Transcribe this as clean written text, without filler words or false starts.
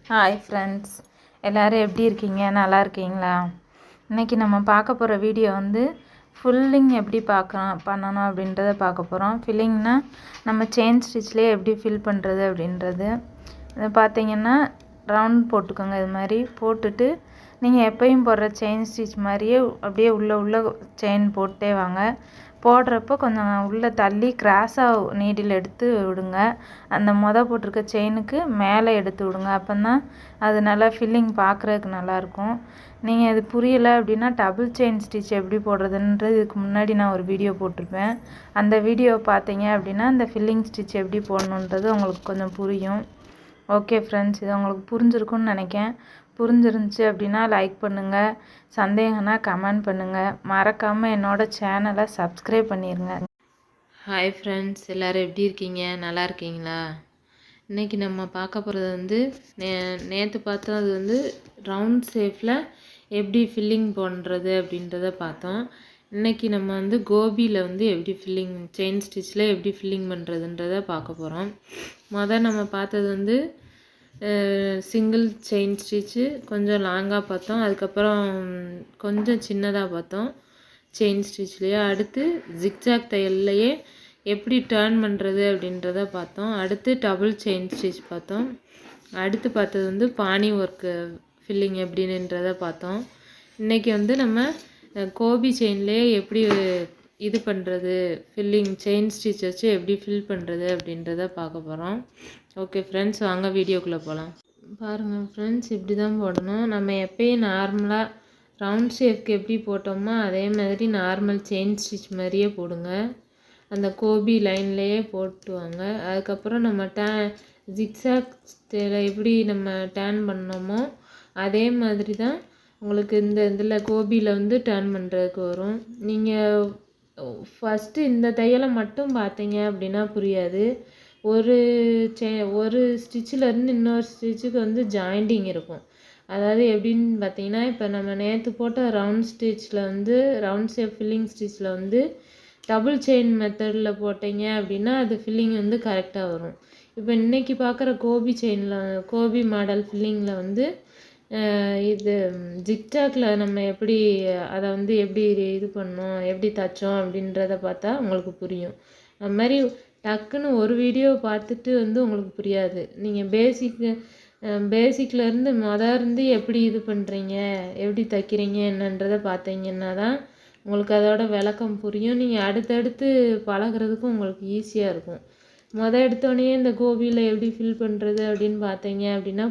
Hi friends, எல்லோரும் எப்படி இருக்கீங்க? நல்லா இருக்கீங்களா? இன்றைக்கி நம்ம பார்க்க போகிற வீடியோ வந்து ஃபில்லிங் எப்படி பண்ணணும் அப்படின்றத பார்க்க போகிறோம். ஃபில்லிங்னால் நம்ம செயின் ஸ்டிச்லேயே எப்படி ஃபில் பண்ணுறது அப்படின்றது. இதை பார்த்தீங்கன்னா ரவுண்ட் போட்டுக்கோங்க. இது மாதிரி போட்டுட்டு நீங்கள் எப்பயும் போடுற செயின் ஸ்டிச் மாதிரியே அப்படியே உள்ளே செயின் போட்டே வாங்க. போடுறப்போ கொஞ்சம் உள்ளே தள்ளி கிராஸாக நீடில் எடுத்து விடுங்க. அந்த போட்டிருக்க செயினுக்கு மேலே எடுத்து விடுங்க. அப்போ தான் அது நல்லா ஃபில்லிங் பார்க்குறதுக்கு நல்லாயிருக்கும். நீங்கள் இது புரியலை அப்படின்னா டபுள் செயின் ஸ்டிச் எப்படி போடுறதுன்றது இதுக்கு முன்னாடி நான் ஒரு வீடியோ போட்டிருப்பேன். அந்த வீடியோவை பார்த்தீங்க அப்படின்னா அந்த ஃபில்லிங் ஸ்டிச் எப்படி போடணுன்றது உங்களுக்கு கொஞ்சம் புரியும். ஓகே ஃப்ரெண்ட்ஸ், இது உங்களுக்கு புரிஞ்சிருக்குன்னு நினைக்கிறேன். புரிஞ்சிருந்துச்சு அப்படின்னா லைக் பண்ணுங்கள், சந்தேகம்னா கமெண்ட் பண்ணுங்கள், மறக்காமல் என்னோடய சேனலை சப்ஸ்கிரைப் பண்ணிடுங்க. ஹாய் ஃப்ரெண்ட்ஸ், எல்லோரும் எப்படி இருக்கீங்க? நல்லா இருக்கீங்களா? இன்றைக்கி நம்ம பார்க்க போகிறது வந்து நேற்று பார்த்தது வந்து ரவுண்ட் ஷேப்பில் எப்படி ஃபில்லிங் பண்ணுறது அப்படின்றத பார்த்தோம். இன்றைக்கி நம்ம வந்து கோபியில் வந்து எப்படி செயின் ஸ்டிச்சில் எப்படி ஃபில்லிங் பண்ணுறதுன்றதை பார்க்க போகிறோம். நம்ம பார்த்தது வந்து சிங்கிள் செயின் ஸ்டிச்சு கொஞ்சம் லாங்காக பார்த்தோம். அதுக்கப்புறம் கொஞ்சம் சின்னதாக பார்த்தோம் செயின் ஸ்டிச்லேயே. அடுத்து ஜிக்ஜாக் தையல்லையே எப்படி டர்ன் பண்ணுறது அப்படின்றத பார்த்தோம். அடுத்து டபுள் செயின் ஸ்டிச் பார்த்தோம். அடுத்து பார்த்தது வந்து பானி ஒர்க்கு ஃபில்லிங் எப்படின்றத பார்த்தோம். இன்றைக்கி வந்து நம்ம கோபி செயின்லேயே எப்படி இது பண்ணுறது, செயின் ஸ்டிச் வச்சு எப்படி ஃபில் பண்ணுறது அப்படின்றத பார்க்க போகிறோம். ஓகே ஃப்ரெண்ட்ஸ், வாங்க வீடியோக்குள்ளே போகலாம். பாருங்கள் ஃப்ரெண்ட்ஸ், இப்படி தான் போடணும். நம்ம எப்பயும் நார்மலாக ரவுண்ட் ஷேப்க்கு எப்படி போட்டோமோ அதே மாதிரி நார்மல் செயின் ஸ்டிச் மாதிரியே போடுங்க. அந்த கோபி லைன்லேயே போட்டுவாங்க. அதுக்கப்புறம் நம்ம ஜிக்ஸாக் எப்படி நம்ம டேர்ன் பண்ணோமோ அதே மாதிரி தான் உங்களுக்கு இந்த இதில் கோபியில் வந்து டர்ன் பண்ணுறதுக்கு வரும். நீங்கள் ஃபஸ்ட்டு இந்த தையலை மட்டும் பார்த்தீங்க அப்படின்னா புரியாது. ஒரு ஸ்டிச்சிலேருந்து இன்னொரு ஸ்டிச்சுக்கு வந்து ஜாயிண்டிங் இருக்கும். அதாவது எப்படின்னு பார்த்தீங்கன்னா, இப்போ நம்ம நேற்று போட்ட ரவுண்ட் ஸ்டிச்சில் வந்து ரவுண்ட் ஷேப் ஃபில்லிங் ஸ்டிச்சில் வந்து டபுள் செயின் மெத்தடில் போட்டிங்க அப்படின்னா அது ஃபில்லிங் வந்து கரெக்டாக வரும். இப்போ இன்றைக்கி பார்க்குற கோபி மாடல் ஃபில்லிங்கில் வந்து இது ஜிக்ஜாக்கில் நம்ம எப்படி அதை வந்து எப்படி இது பண்ணோம், எப்படி தைச்சோம் அப்படின்றத பார்த்தா உங்களுக்கு புரியும். அது மாதிரி டக்குன்னு ஒரு வீடியோ பார்த்துட்டு வந்து உங்களுக்கு புரியாது. நீங்கள் பேசிக்லேருந்து இருந்து எப்படி இது பண்ணுறீங்க, எப்படி தைக்கிறீங்க என்னன்றதை பார்த்தீங்கன்னா தான் உங்களுக்கு அதோட விளக்கம் புரியும். நீங்கள் அடுத்தடுத்து பழகிறதுக்கும் உங்களுக்கு ஈஸியாக இருக்கும். எடுத்தோடனே இந்த கோபியில் எப்படி ஃபில் பண்ணுறது அப்படின்னு பார்த்தீங்க அப்படின்னா